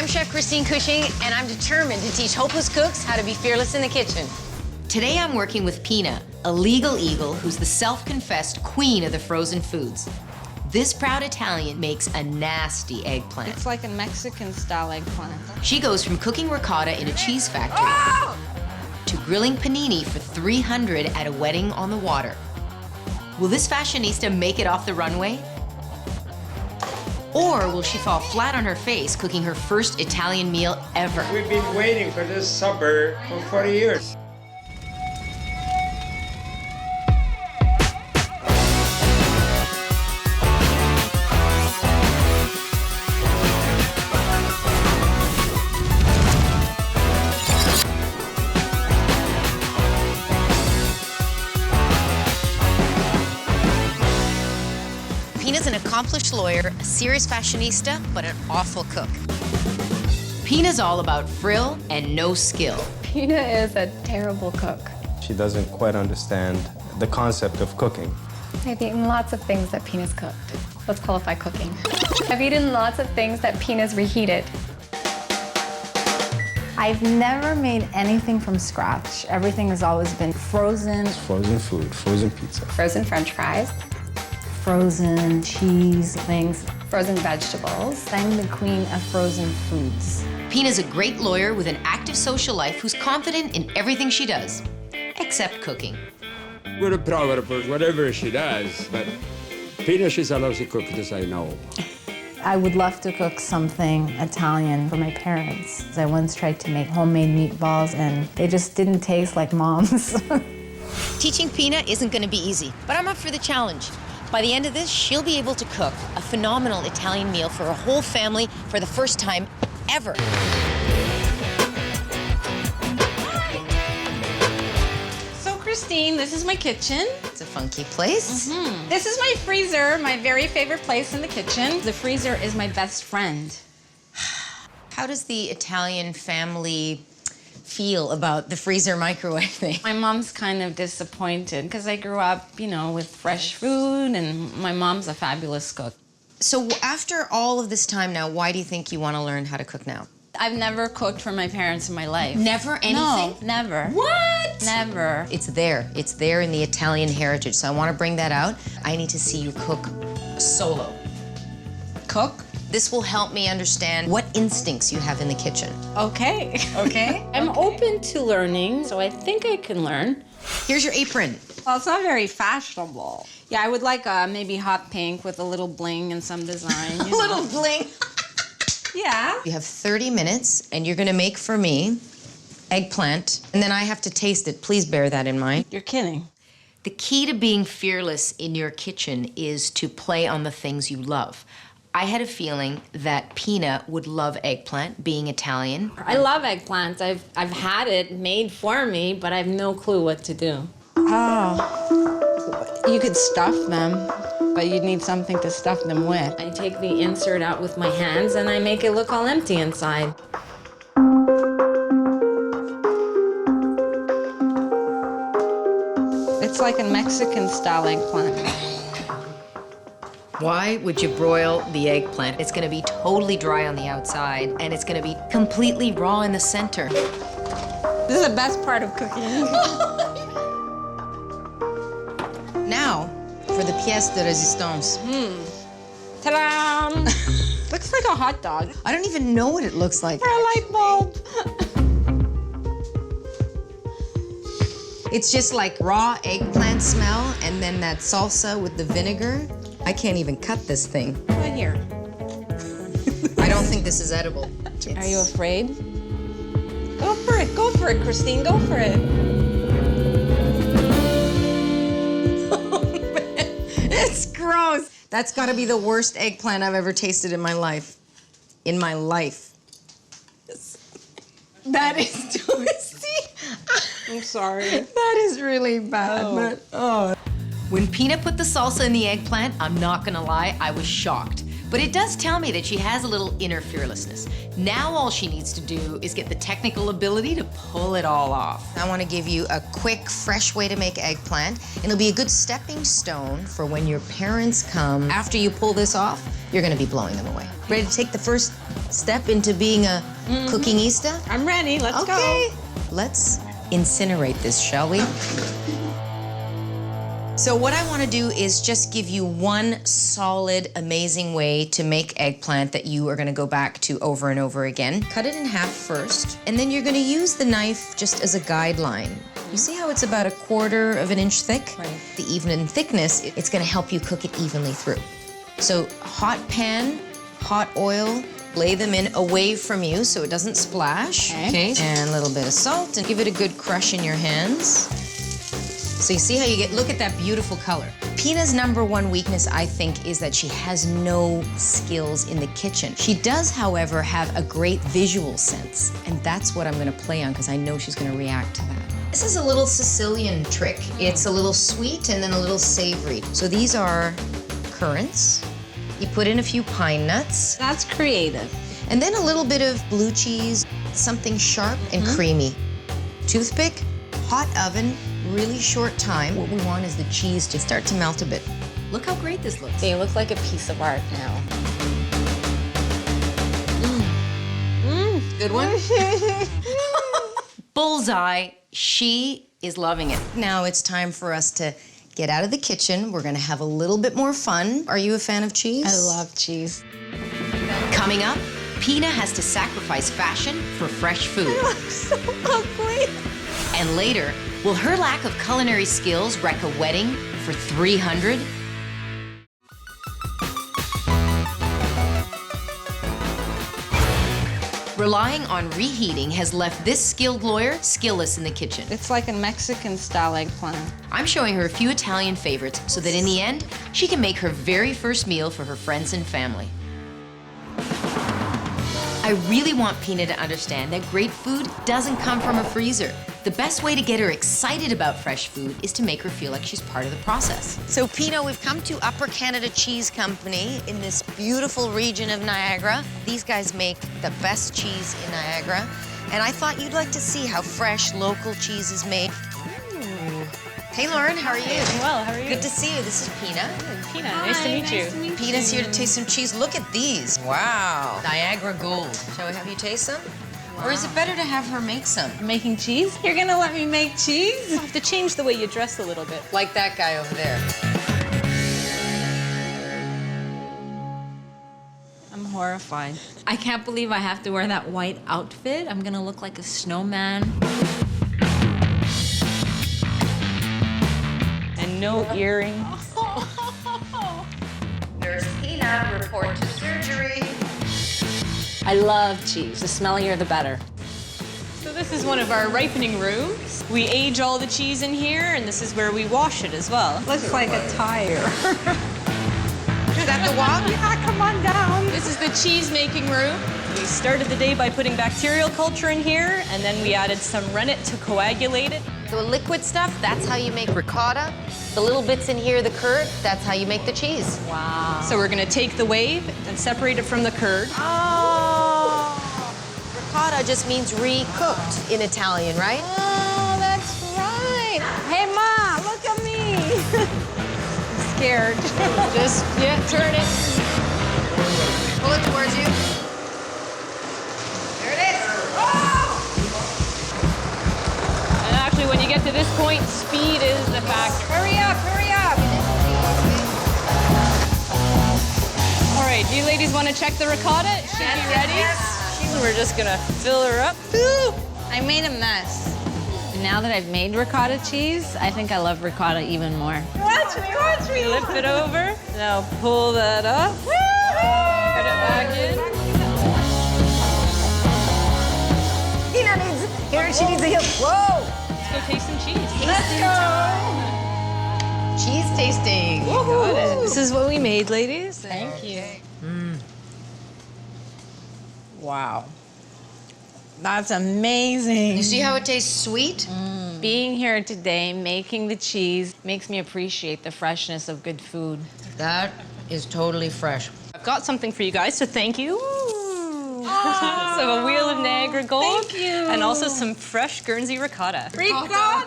I'm Chef Christine Cushing, and I'm determined to teach hopeless cooks how to be fearless in the kitchen. Today I'm working with Pina, a legal eagle who's the self-confessed queen of the frozen foods. This proud Italian makes a nasty eggplant. It's like a Mexican-style eggplant. She goes from cooking ricotta in a cheese factory to grilling panini for 300 at a wedding on the water. Will this fashionista make it off the runway? Or will she fall flat on her face cooking her first Italian meal ever? We've been waiting for this supper for 40 years. Pina's an accomplished lawyer, a serious fashionista, but an awful cook. Pina's all about frill and no skill. Pina is a terrible cook. She doesn't quite understand the concept of cooking. I've eaten lots of things that Pina's cooked. Let's qualify cooking. I've eaten lots of things that Pina's reheated. I've never made anything from scratch. Everything has always been frozen. Frozen food, frozen pizza. Frozen French fries, Frozen cheese things. frozen vegetables. I'm the queen of frozen foods. Pina's a great lawyer with an active social life who's confident in everything she does, except cooking. We're proud of her, whatever she does, but Pina, she's a lousy cook, this I know. I would love to cook something Italian for my parents. I once tried to make homemade meatballs and they just didn't taste like mom's. Teaching Pina isn't going to be easy, but I'm up for the challenge. By the end of this, she'll be able to cook a phenomenal Italian meal for her whole family for the first time ever. So, Christine, this is my kitchen. It's a funky place. This is my freezer, my very favorite place in the kitchen. The freezer is my best friend. How does the Italian family feel about the freezer microwave thing? My mom's kind of disappointed because I grew up, you know, with fresh food, and my mom's a fabulous cook. So after all of this time now, why do you think you want to learn how to cook now? I've never cooked for my parents in my life. Never anything? No, never. What? Never. It's there. It's there in the Italian heritage. So I want to bring that out. I need to see you cook solo. Cook? This will help me understand what instincts you have in the kitchen. Okay. Okay? I'm open to learning, so I think I can learn. Here's your apron. Well, it's not very fashionable. Yeah, I would like maybe hot pink with a little bling and some design. A little bling. Yeah. You have 30 minutes, and you're going to make for me eggplant, and then I have to taste it. Please bear that in mind. You're kidding. The key to being fearless in your kitchen is to play on the things you love. I had a feeling that Pina would love eggplant, being Italian. I love eggplants. I've had it made for me, but I have no clue what to do. Oh, you could stuff them, but you'd need something to stuff them with. I take the insert out with my hands and I make it look all empty inside. It's like a Mexican-style eggplant. Why would you broil the eggplant? It's gonna be totally dry on the outside, and it's gonna be completely raw in the center. This is the best part of cooking. Now, for the pièce de résistance. Ta-da! Looks like a hot dog. I don't even know what it looks like. Or a light bulb. It's just like raw eggplant smell, and then that salsa with the vinegar. I can't even cut this thing. Right here. I don't think this is edible. Are you afraid? Go for it, Christine, go for it. Oh, man. It's gross. That's gotta be the worst eggplant I've ever tasted in my life. In my life. That is twisty. I'm sorry. That is really bad, When Pina put the salsa in the eggplant, I'm not gonna lie, I was shocked. But it does tell me that she has a little inner fearlessness. Now all she needs to do is get the technical ability to pull it all off. I wanna give you a quick, fresh way to make eggplant. It'll be a good stepping stone for when your parents come. After you pull this off, you're gonna be blowing them away. Ready to take the first step into being a cookingista? I'm ready. Let's Okay. Let's incinerate this, shall we? So what I want to do is just give you one solid, amazing way to make eggplant that you are going to go back to over and over again. Cut it in half first, and then you're going to use the knife just as a guideline. You see how it's about 1/4 of an inch thick? Right. The even in thickness, it's going to help you cook it evenly through. So hot pan, hot oil, lay them in away from you so it doesn't splash. Okay. And a little bit of salt, and give it a good crush in your hands. So you see how you get, look at that beautiful color. Pina's #1 weakness, I think, is that she has no skills in the kitchen. She does, however, have a great visual sense, and that's what I'm gonna play on because I know she's gonna react to that. This is a little Sicilian trick. It's a little sweet and then a little savory. So these are currants. You put in a few pine nuts, That's creative. and then a little bit of blue cheese, something sharp and creamy. Toothpick, hot oven, really short time. What we want is the cheese to start to melt a bit. Look how great this looks. They look like a piece of art now. Good one? Bullseye. She is loving it. Now it's time for us to get out of the kitchen. We're gonna have a little bit more fun. Are you a fan of cheese? I love cheese. Coming up, Pina has to sacrifice fashion for fresh food. So ugly. And later, will her lack of culinary skills wreck a wedding for 300? Relying on reheating has left this skilled lawyer skillless in the kitchen. It's like a Mexican-style eggplant. I'm showing her a few Italian favorites so that in the end, she can make her very first meal for her friends and family. I really want Pina to understand that great food doesn't come from a freezer. The best way to get her excited about fresh food is to make her feel like she's part of the process. So Pina, we've come to Upper Canada Cheese Company in this beautiful region of Niagara. These guys make the best cheese in Niagara. And I thought you'd like to see how fresh local cheese is made. Hey Lauren, how are you? Well, how are you? Good to see you. This is Pina. Pina, nice to meet you. Pina's here to taste some cheese. Look at these. Wow. Niagara Gold. Shall we have you taste some? Or is it better to have her make some? Making cheese? You're gonna let me make cheese? You have to change the way you dress a little bit. Like that guy over there. I'm horrified. I can't believe I have to wear that white outfit. I'm gonna look like a snowman. And no earrings. Nurse Pina, report to surgery. I love cheese. The smellier, the better. So this is one of our ripening rooms. We age all the cheese in here, and this is where we wash it as well. Looks like a tire. Is that the wok? Yeah, come on down. This is the cheese making room. We started the day by putting bacterial culture in here, and then we added some rennet to coagulate it. The liquid stuff, that's how you make ricotta. The little bits in here, the curd, that's how you make the cheese. Wow. So we're gonna take the wave and separate it from the curd. Ricotta just means re-cooked in Italian, right? Oh, that's right. Hey, Ma, look at me. I'm scared. Just, turn it. Pull it towards you. There it is. And actually, when you get to this point, speed is the factor. Hurry up, hurry up. All right, do you ladies want to check the ricotta? It should be ready. So we're just gonna fill her up. I made a mess. Now that I've made ricotta cheese, I think I love ricotta even more. Watch me. Lift it over. Now pull that up. Put it back in. She needs a heel. Whoa! Let's go taste some cheese. Let's go! Cheese tasting. Got it. This is what we made, ladies. Thank you. Wow. That's amazing. You see how it tastes sweet? Being here today, making the cheese, makes me appreciate the freshness of good food. That is totally fresh. I've got something for you guys, so thank you. So a wheel of Niagara Gold. Thank you. And also some fresh Guernsey ricotta. Ricotta!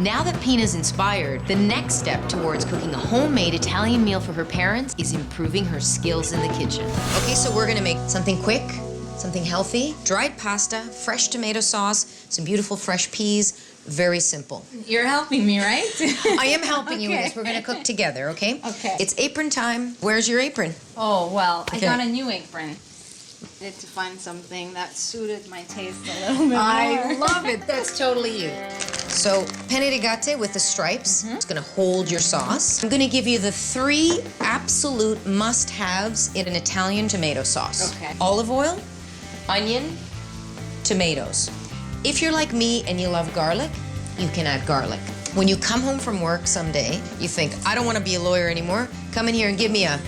Now that Pina's inspired, the next step towards cooking a homemade Italian meal for her parents is improving her skills in the kitchen. Okay, so we're gonna make something quick, something healthy. Dried pasta, fresh tomato sauce, some beautiful fresh peas. Very simple. You're helping me, right? I am helping you with this. We're gonna cook together, okay? Okay. It's apron time. Where's your apron? Oh, well, I Okay. got a new apron. Needed to find something that suited my taste a little bit more. I love it. That's totally you. So, penne rigate with the stripes. It's gonna hold your sauce. I'm gonna give you the 3 absolute must-haves in an Italian tomato sauce. Okay. Olive oil, onion, tomatoes. If you're like me and you love garlic, you can add garlic. When you come home from work someday, you think, I don't wanna be a lawyer anymore, come in here and give me a,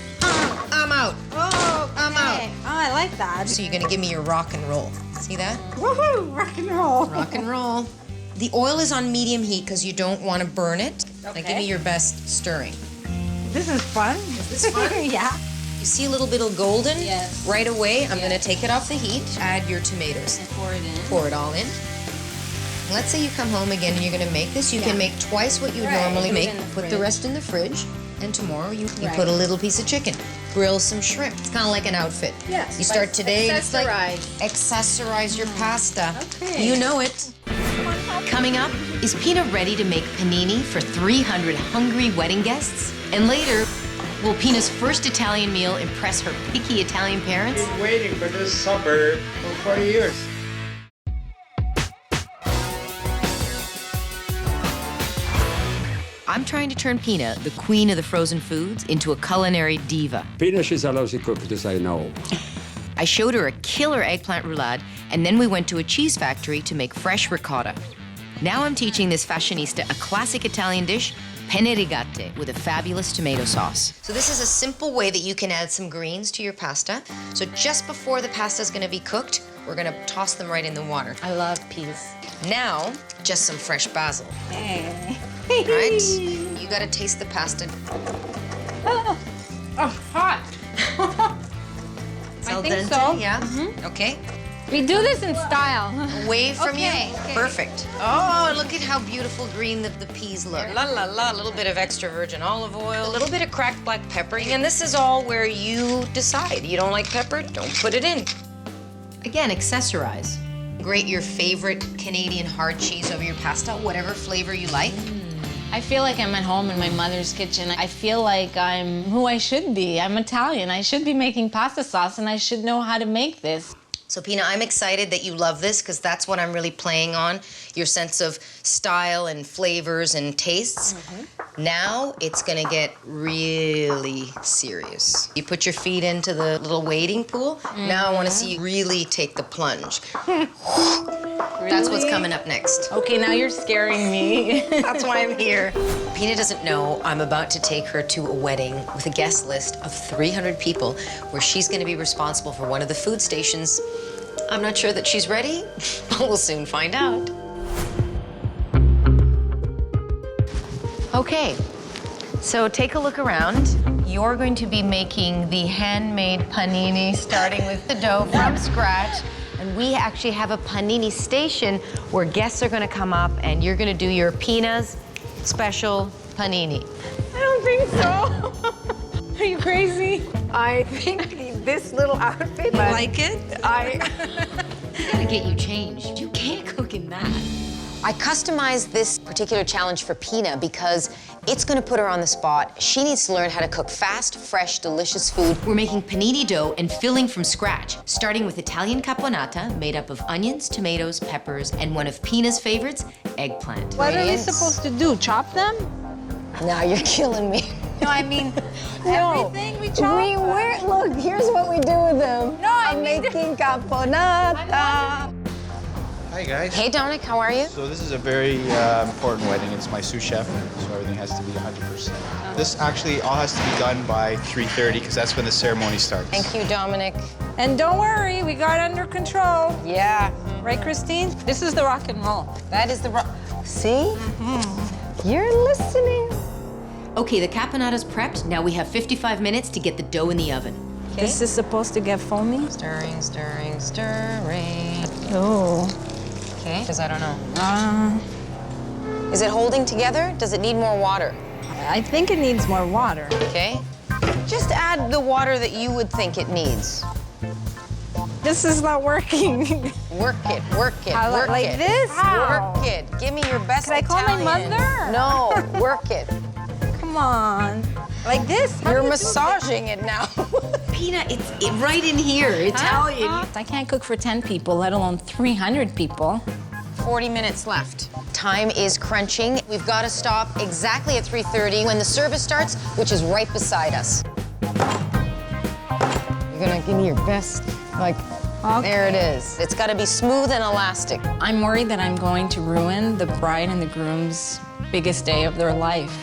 I'm out. Oh, I'm out. okay. Oh, I like that. So you're gonna give me your rock and roll. See that? Woohoo! Rock and roll. Rock and roll. The oil is on medium heat because you don't want to burn it. Now give me your best stirring. This is fun. Is this fun? Yeah. You see a little bit of golden? Yes. Right away, I'm gonna take it off the heat. Add your tomatoes. And pour it in. Pour it all in. Let's say you come home again and you're gonna make this. You can make twice what you would Right, normally put it make. in the Put the fridge. rest in the fridge. And tomorrow you Right. put a little piece of chicken. Grill some shrimp. It's kind of like an outfit. Yes, You start like today and it's like accessorize. accessorize your pasta. Okay. You know it. Coming up, is Pina ready to make panini for 300 hungry wedding guests? And later, will Pina's first Italian meal impress her picky Italian parents? Been waiting for this supper for 40 years. I'm trying to turn Pina, the queen of the frozen foods, into a culinary diva. Pina, she's a lousy cook, this I know. I showed her a killer eggplant roulade, and then we went to a cheese factory to make fresh ricotta. Now I'm teaching this fashionista a classic Italian dish, penne rigate, with a fabulous tomato sauce. So this is a simple way that you can add some greens to your pasta. So just before the pasta is gonna be cooked, we're gonna toss them right in the water. I love peas. Now, just some fresh basil, Hey. right? You gotta taste the pasta. Oh, hot. It's I al think dente, so. yeah? Okay. We do this in style. Away from Okay, you. okay. Perfect. Oh, look at how beautiful green the peas look. La la la, a little bit of extra virgin olive oil, a little bit of cracked black pepper. And this is all where you decide. You don't like pepper? Don't put it in. Again, accessorize. Grate your favorite Canadian hard cheese over your pasta, whatever flavor you like. I feel like I'm at home in my mother's kitchen. I feel like I'm who I should be. I'm Italian. I should be making pasta sauce and I should know how to make this. So Pina, I'm excited that you love this because that's what I'm really playing on, your sense of style and flavors and tastes. Now it's gonna get really serious. You put your feet into the little wading pool. Now I wanna see you really take the plunge. That's what's coming up next. Okay, now you're scaring me. That's why I'm here. Pina doesn't know I'm about to take her to a wedding with a guest list of 300 people where she's gonna be responsible for one of the food stations. I'm not sure that she's ready, but we'll soon find out. Okay, so take a look around. You're going to be making the handmade panini, starting with the dough from scratch. And we actually have a panini station where guests are gonna come up and you're gonna do your Pina's special panini. I don't think so. Are you crazy? I think this little outfit. Like it? I Gotta get you changed. You can't cook in that. I customized this particular challenge for Pina because it's gonna put her on the spot. She needs to learn how to cook fast, fresh, delicious food. We're making panini dough and filling from scratch, starting with Italian caponata, made up of onions, tomatoes, peppers, and one of Pina's favorites, eggplant. What are we supposed to do? Chop them? Now you're killing me. No, I mean, everything we chop. look, here's what we do with them. No, I I'm mean- making caponata. Hi guys. Hey Dominic, how are you? So this is a very important wedding. It's my sous chef, so everything has to be 100%. This actually all has to be done by 3:30 because that's when the ceremony starts. Thank you, Dominic. And don't worry, we got under control. Yeah, Right, Christine? This is the rock and roll. that is the see? You're listening. Okay, the caponata's prepped. Now we have 55 minutes to get the dough in the oven. This is supposed to get foamy? Stirring, stirring, stirring. Oh. Okay, because I don't know. Is it holding together? Does it need more water? I think it needs more water. Okay. Just add the water that you would think it needs. This is not working. Work it, work it, work like it. this? How? Work it. Give me your best Could I call my Italian. mother? No, work it. Come on. Like this? How You're do you do massaging it now. Pina, it's right in here, Italian. I can't cook for 10 people, let alone 300 people. 40 minutes left. Time is crunching. We've got to stop exactly at 3:30 when the service starts, which is right beside us. You're gonna give me your best, like, there it is. It's got to be smooth and elastic. I'm worried that I'm going to ruin the bride and the groom's biggest day of their life.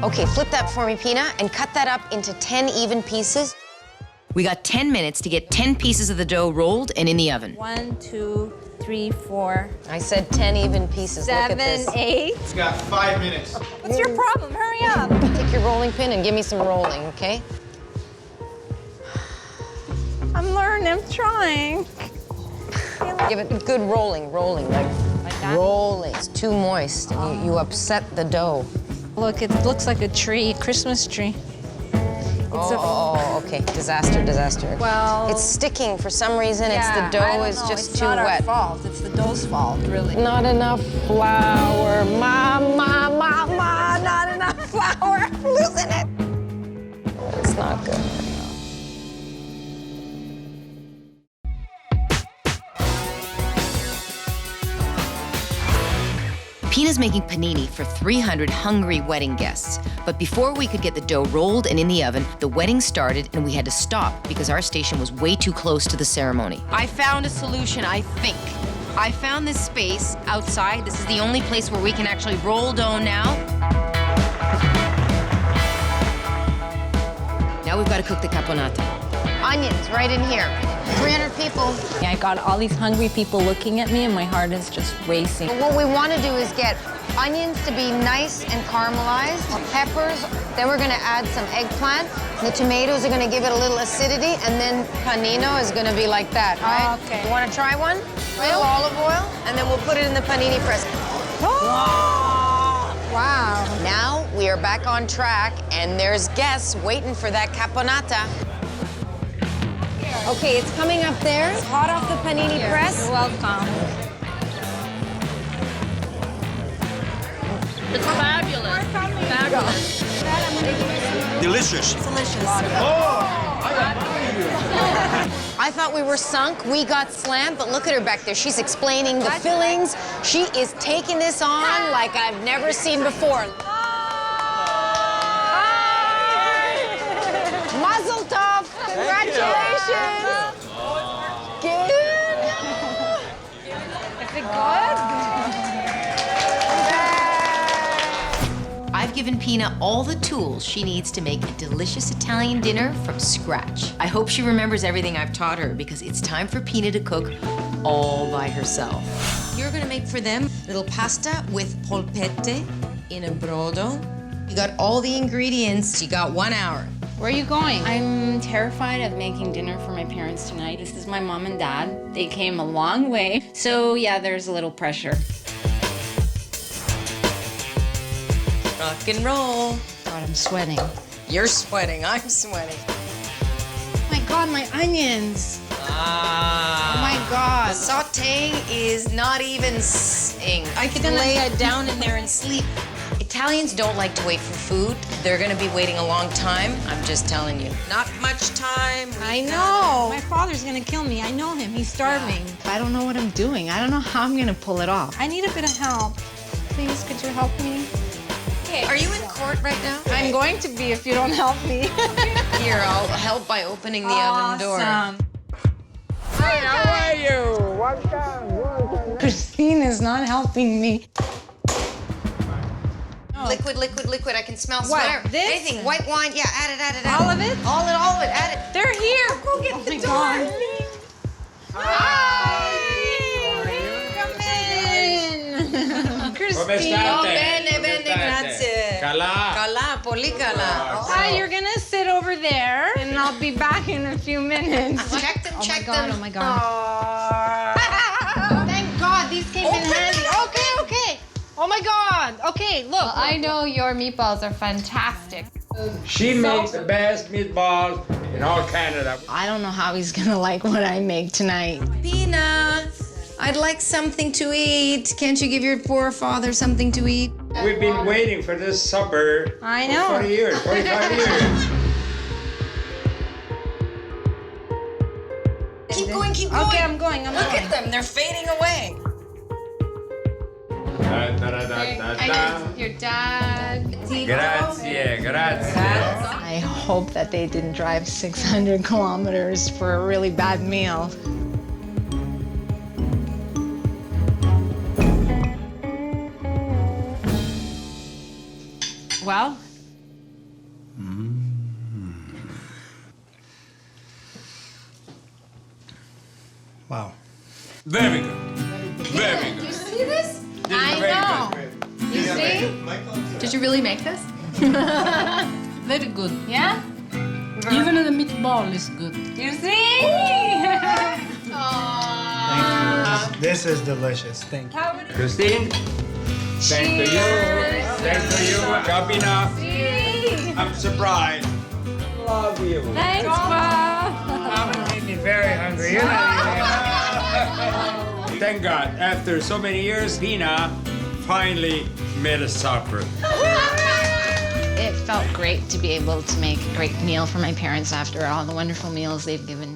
Okay, flip that for me, Pina, and cut that up into 10 even pieces. We got 10 minutes to get 10 pieces of the dough rolled and in the oven. 1, 2, 3, 4, I said 10 even pieces. Look at 7, this. 8. It's got 5 minutes. What's your problem? Hurry up. Take your rolling pin and give me some rolling, okay? I'm learning, I'm trying. Give it good rolling, like that? rolling. It's too moist, and you upset the dough. Look, it looks like a tree, Christmas tree. Oh, okay. Disaster, disaster. Well, it's sticking for some reason. It's the dough is just too wet. It's not our fault. It's the dough's fault, really. Not enough flour. Ma, not enough flour. I'm losing it. It's not good. Pina's making panini for 300 hungry wedding guests. But before we could get the dough rolled and in the oven, the wedding started and we had to stop because our station was way too close to the ceremony. I found a solution, I think. I found this space outside. This is the only place where we can actually roll dough now. Now we've got to cook the caponata. Onions right in here. 300 people. I got all these hungry people looking at me and my heart is just racing. What we want to do is get onions to be nice and caramelized, peppers, then we're going to add some eggplant. The tomatoes are going to give it a little acidity, and then panino is going to be like that, right? Okay. You want to try one? A little olive oil, and then we'll put it in the panini press. Wow. Now we are back on track, and there's guests waiting for that caponata. Okay, it's coming up there. It's hot off the panini press. You're welcome. It's fabulous. Fabulous. Delicious. I thought we were sunk. We got slammed, but look at her back there. She's explaining the fillings. She is taking this on like I've never seen before. Mazel tov! Congratulations! Good. Is it good? I've given Pina all the tools she needs to make a delicious Italian dinner from scratch. I hope she remembers everything I've taught her because it's time for Pina to cook all by herself. You're gonna make for them little pasta with polpette in a brodo. You got all the ingredients. You got 1 hour. Where are you going? I'm terrified of making dinner for my parents tonight. This is my mom and dad. They came a long way. So yeah, there's a little pressure. Rock and roll. God, I'm sweating. You're sweating, I'm sweating. Oh my God, my onions. Ah. Oh my God. Sauteing is not even sing. I could lay it down in there and sleep. Italians don't like to wait for food. They're gonna be waiting a long time. I'm just telling you. Not much time. I know. My father's gonna kill me. I know him. He's starving. I don't know what I'm doing. I don't know how I'm gonna pull it off. I need a bit of help. Please, could you help me? Are you in court right now? I'm going to be if you don't help me. Here, I'll help by opening the oven door. Awesome. Hey, how are you? Welcome. Christine is not helping me. Liquid, liquid, liquid. I can smell What, swear. this? Anything. White wine. Yeah, add it, add it, add All it. of it? All of it. Add it. They're here. Go get the door. Hi. Come in. Christine. Oh, bene, bene, grazie. Καλά. Καλά, πολύ καλά. Hi, you're gonna sit over there, and I'll be back in a few minutes. Check them, check Oh my God, them. oh my God. Thank God, these came in handy. Okay, okay. Oh my God. Okay, look. Well, I know your meatballs are fantastic. She makes the best meatballs in all Canada. I don't know how he's gonna like what I make tonight. Pina, I'd like something to eat. Can't you give your poor father something to eat? We've been waiting for this supper I know. for 40 years, 45 years. Keep going, keep going. Okay, I'm going. Look at them, they're fading away. Da, da, da, da, da. Your dad. Grazie, grazie. I hope that they didn't drive 600 kilometers for a really bad meal. Well, Wow. Very good. Very good. See this? This is very good. You see? Did you really make this? Very good. Yeah? Even the meatball is good. You see? Thank you. This is delicious. Thank you. Christine, thanks to you. Thanks to you. Gabina. I'm surprised. Love you. Thanks, Bob. Mama made me very hungry. You're not eating. Thank God, after so many years, Pina finally made a supper. it felt great to be able to make a great meal for my parents after all the wonderful meals they've given